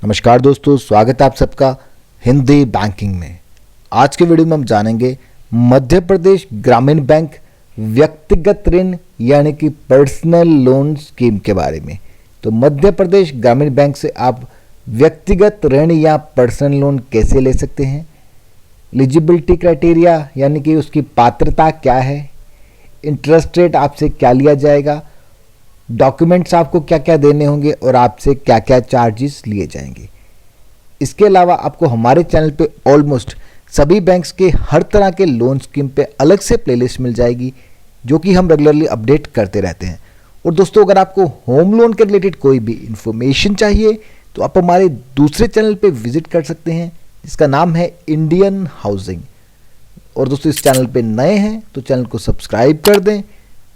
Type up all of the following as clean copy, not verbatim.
नमस्कार दोस्तों, स्वागत है आप सबका हिंदी बैंकिंग में। आज के वीडियो में हम जानेंगे मध्य प्रदेश ग्रामीण बैंक व्यक्तिगत ऋण यानी कि पर्सनल लोन स्कीम के बारे में। तो मध्य प्रदेश ग्रामीण बैंक से आप व्यक्तिगत ऋण या पर्सनल लोन कैसे ले सकते हैं, एलिजिबिलिटी क्राइटेरिया यानी कि उसकी पात्रता क्या है, इंटरेस्ट रेट आपसे क्या लिया जाएगा, डॉक्यूमेंट्स आपको क्या क्या देने होंगे और आपसे क्या क्या चार्जेस लिए जाएंगे। इसके अलावा आपको हमारे चैनल पे ऑलमोस्ट सभी बैंक्स के हर तरह के लोन स्कीम पे अलग से प्लेलिस्ट मिल जाएगी, जो कि हम रेगुलरली अपडेट करते रहते हैं। और दोस्तों, अगर आपको होम लोन के रिलेटेड कोई भी इंफॉर्मेशन चाहिए तो आप हमारे दूसरे चैनल पे विजिट कर सकते हैं, जिसका नाम है इंडियन हाउसिंग। और दोस्तों, इस चैनल पे नए हैं तो चैनल को सब्सक्राइब कर दें,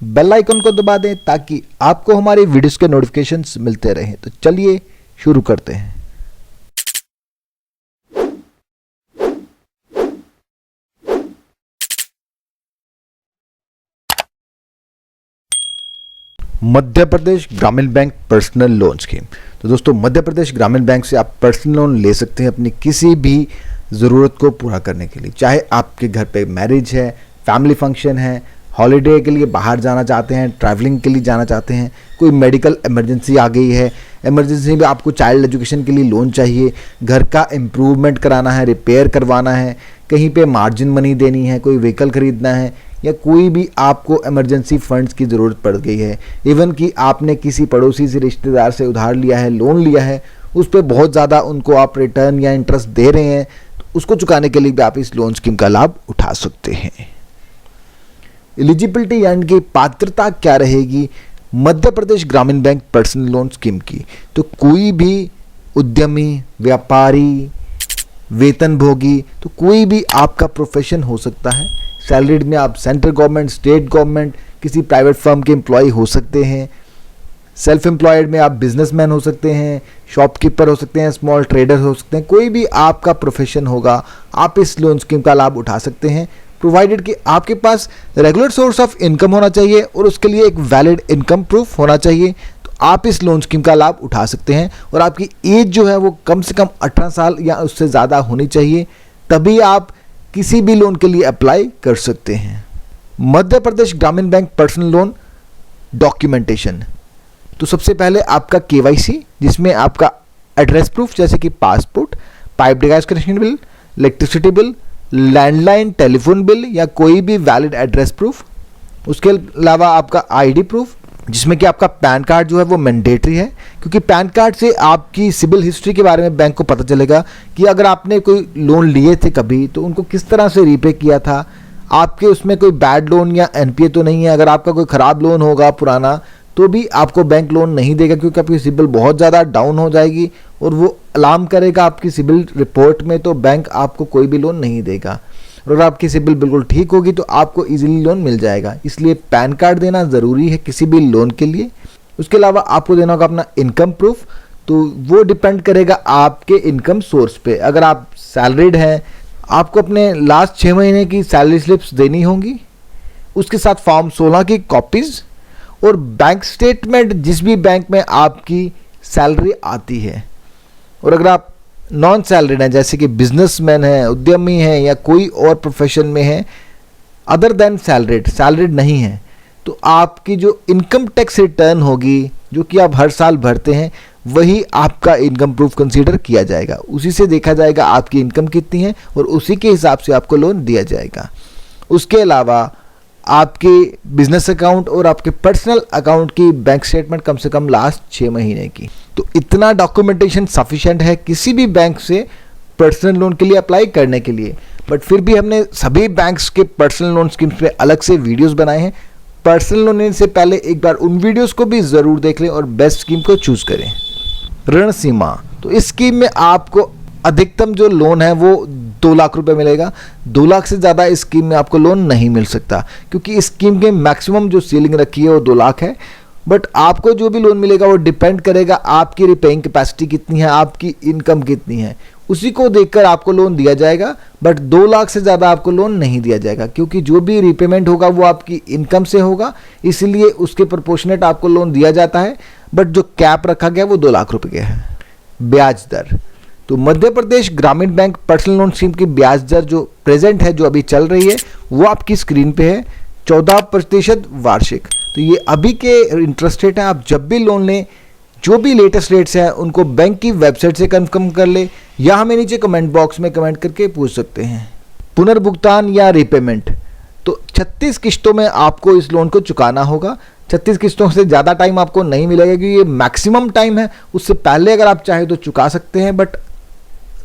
बेल आइकन को दबा दें ताकि आपको हमारे वीडियोस के नोटिफिकेशंस मिलते रहें। तो चलिए शुरू करते हैं। मध्य प्रदेश ग्रामीण बैंक पर्सनल लोन स्कीम। तो दोस्तों, मध्य प्रदेश ग्रामीण बैंक से आप पर्सनल लोन ले सकते हैं अपनी किसी भी ज़रूरत को पूरा करने के लिए। चाहे आपके घर पे मैरिज है, फैमिली फंक्शन है, हॉलीडे के लिए बाहर जाना चाहते हैं, ट्रैवलिंग के लिए जाना चाहते हैं, कोई मेडिकल इमरजेंसी आ गई है, इमरजेंसी में आपको चाइल्ड एजुकेशन के लिए लोन चाहिए, घर का इम्प्रूवमेंट कराना है, रिपेयर करवाना है, कहीं पे मार्जिन मनी देनी है, कोई व्हीकल खरीदना है, या कोई भी आपको इमरजेंसी फंड्स की ज़रूरत पड़ गई है, इवन कि आपने किसी पड़ोसी से, रिश्तेदार से उधार लिया है, लोन लिया है, उस पर बहुत ज़्यादा उनको आप रिटर्न या इंटरेस्ट दे रहे हैं, तो उसको चुकाने के लिए भी आप इस लोन स्कीम का लाभ उठा सकते हैं। एलिजिबिलिटी यानी कि पात्रता क्या रहेगी मध्य प्रदेश ग्रामीण बैंक पर्सनल लोन स्कीम की। तो कोई भी उद्यमी, व्यापारी, वेतनभोगी, तो कोई भी आपका प्रोफेशन हो सकता है। सैलरीड में आप सेंट्रल गवर्नमेंट, स्टेट गवर्नमेंट, किसी प्राइवेट फर्म के एम्प्लॉय हो सकते हैं। सेल्फ एम्प्लॉयड में आप बिजनेसमैन हो सकते हैं, शॉपकीपर हो सकते हैं, स्मॉल ट्रेडर हो सकते हैं। कोई भी आपका प्रोफेशन होगा, आप इस लोन स्कीम का लाभ उठा सकते हैं, प्रोवाइडेड कि आपके पास रेगुलर सोर्स ऑफ इनकम होना चाहिए और उसके लिए एक वैलिड इनकम प्रूफ होना चाहिए। तो आप इस लोन स्कीम का लाभ उठा सकते हैं और आपकी एज जो है वो कम से कम 18 साल या उससे ज़्यादा होनी चाहिए, तभी आप किसी भी लोन के लिए अप्लाई कर सकते हैं। मध्य प्रदेश ग्रामीण बैंक पर्सनल लोन डॉक्यूमेंटेशन। तो सबसे पहले आपका KYC, जिसमें आपका एड्रेस प्रूफ जैसे कि passport, pipe gas connection bill, electricity bill, landline telephone bill या कोई भी वैलिड एड्रेस प्रूफ। उसके अलावा आपका ID प्रूफ, जिसमें कि आपका पैन कार्ड जो है वो मैंडेटरी है, क्योंकि पैन कार्ड से आपकी सिबिल हिस्ट्री के बारे में बैंक को पता चलेगा कि अगर आपने कोई लोन लिए थे कभी तो उनको किस तरह से रीपे किया था, आपके उसमें कोई बैड लोन या NPA तो नहीं है। अगर आपका कोई ख़राब लोन होगा पुराना तो भी आपको बैंक लोन नहीं देगा, क्योंकि आपकी सिबिल बहुत ज़्यादा डाउन हो जाएगी और वो अलार्म करेगा आपकी सिबिल रिपोर्ट में, तो बैंक आपको कोई भी लोन नहीं देगा। और अगर आपकी सिबिल बिल्कुल ठीक होगी तो आपको इजीली लोन मिल जाएगा। इसलिए पैन कार्ड देना ज़रूरी है किसी भी लोन के लिए। उसके अलावा आपको देना होगा अपना इनकम प्रूफ, तो वो डिपेंड करेगा आपके इनकम सोर्स पे। अगर आप सैलरीड हैं, आपको अपने लास्ट 6 महीने की सैलरी स्लिप्स देनी होंगी, उसके साथ फॉर्म 16 की कॉपीज़ और बैंक स्टेटमेंट जिस भी बैंक में आपकी सैलरी आती है। और अगर आप नॉन सैलरीड हैं, जैसे कि बिजनेसमैन हैं, उद्यमी हैं या कोई और प्रोफेशन में हैं अदर देन सैलरीड नहीं है, तो आपकी जो इनकम टैक्स रिटर्न होगी जो कि आप हर साल भरते हैं, वही आपका इनकम प्रूफ कंसीडर किया जाएगा। उसी से देखा जाएगा आपकी इनकम कितनी है और उसी के हिसाब से आपको लोन दिया जाएगा। उसके अलावा आपके बिजनेस अकाउंट और आपके पर्सनल अकाउंट की बैंक स्टेटमेंट कम से कम लास्ट 6 महीने की। तो इतना डॉक्यूमेंटेशन सफिशिएंट है किसी भी बैंक से पर्सनल लोन के लिए अप्लाई करने के लिए। बट फिर भी हमने सभी बैंक्स के पर्सनल लोन स्कीम्स पे अलग से वीडियोस बनाए हैं। पर्सनल लोन लेने से पहले एक बार उन वीडियोस को भी ज़रूर देख लें और बेस्ट स्कीम को चूज़ करें। ऋण सीमा। तो इस स्कीम में आपको अधिकतम जो लोन है वो 2 लाख रुपए मिलेगा। 2 लाख से ज़्यादा इस स्कीम में आपको लोन नहीं मिल सकता, क्योंकि इस स्कीम के मैक्सिमम जो सीलिंग रखी है वो 2 लाख है। बट आपको जो भी लोन मिलेगा वो डिपेंड करेगा आपकी रिपेइंग कैपेसिटी कितनी है, आपकी इनकम कितनी है, उसी को देखकर आपको लोन दिया जाएगा। बट 2 लाख से ज़्यादा आपको लोन नहीं दिया जाएगा, क्योंकि जो भी रीपेमेंट होगा वो आपकी इनकम से होगा, इसलिए उसके प्रोपोर्शनेट आपको लोन दिया जाता है। बट जो कैप रखा गया वो 2 लाख रुपए का है। ब्याज दर। तो मध्य प्रदेश ग्रामीण बैंक पर्सनल लोन स्कीम की ब्याज दर जो प्रेजेंट है, जो अभी चल रही है, वो आपकी स्क्रीन पे है, 14% वार्षिक। तो ये अभी के इंटरेस्ट रेट है। आप जब भी लोन लें, जो भी लेटेस्ट रेट्स हैं उनको बैंक की वेबसाइट से कंफर्म कर ले या हमें नीचे कमेंट बॉक्स में कमेंट करके पूछ सकते हैं। पुनर्भुगतान या रीपेमेंट, तो 36 किस्तों में आपको इस लोन को चुकाना होगा। 36 किस्तों से ज़्यादा टाइम आपको नहीं मिलेगा क्योंकि ये मैक्सिमम टाइम है। उससे पहले अगर आप चाहें तो चुका सकते हैं, बट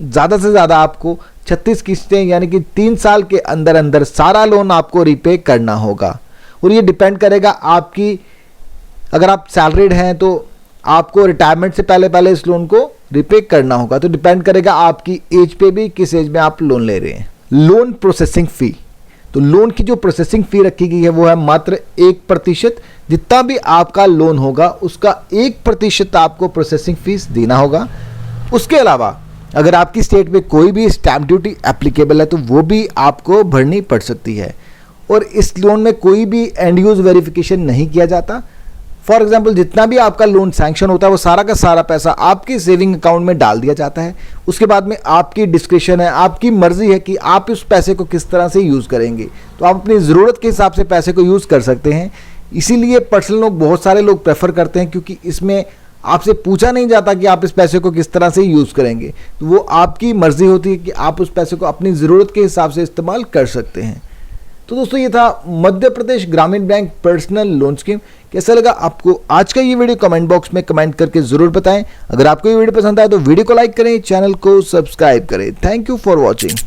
ज़्यादा से ज़्यादा आपको 36 किस्तें यानी कि 3 साल के अंदर अंदर सारा लोन आपको रीपे करना होगा। और ये डिपेंड करेगा आपकी, अगर आप सैलरीड हैं तो आपको रिटायरमेंट से पहले पहले इस लोन को रिपे करना होगा। तो डिपेंड करेगा आपकी एज पे भी, किस एज में आप लोन ले रहे हैं। लोन प्रोसेसिंग फ़ी, तो लोन की जो प्रोसेसिंग फ़ी रखी गई है वो है मात्र 1%। जितना भी आपका लोन होगा उसका 1% आपको प्रोसेसिंग फीस देना होगा। उसके अलावा अगर आपकी स्टेट में कोई भी स्टैम्प ड्यूटी एप्लीकेबल है तो वो भी आपको भरनी पड़ सकती है। और इस लोन में कोई भी एंड यूज वेरिफिकेशन नहीं किया जाता। फॉर एग्जाम्पल, जितना भी आपका लोन सैंक्शन होता है वो सारा का सारा पैसा आपके सेविंग अकाउंट में डाल दिया जाता है। उसके बाद में आपकी डिस्क्रिप्शन है, आपकी मर्जी है कि आप उस पैसे को किस तरह से यूज़ करेंगे। तो आप अपनी ज़रूरत के हिसाब से पैसे को यूज़ कर सकते हैं। इसीलिए पर्सनल लोन बहुत सारे लोग प्रेफर करते हैं, क्योंकि इसमें आपसे पूछा नहीं जाता कि आप इस पैसे को किस तरह से यूज़ करेंगे। तो वो आपकी मर्जी होती है कि आप उस पैसे को अपनी ज़रूरत के हिसाब से इस्तेमाल कर सकते हैं। तो दोस्तों, ये था मध्य प्रदेश ग्रामीण बैंक पर्सनल लोन स्कीम। कैसा लगा आपको आज का ये वीडियो? कमेंट बॉक्स में कमेंट करके ज़रूर बताएं। अगर आपको ये वीडियो पसंद आए तो वीडियो को लाइक करें, चैनल को सब्सक्राइब करें। Thank you for watching.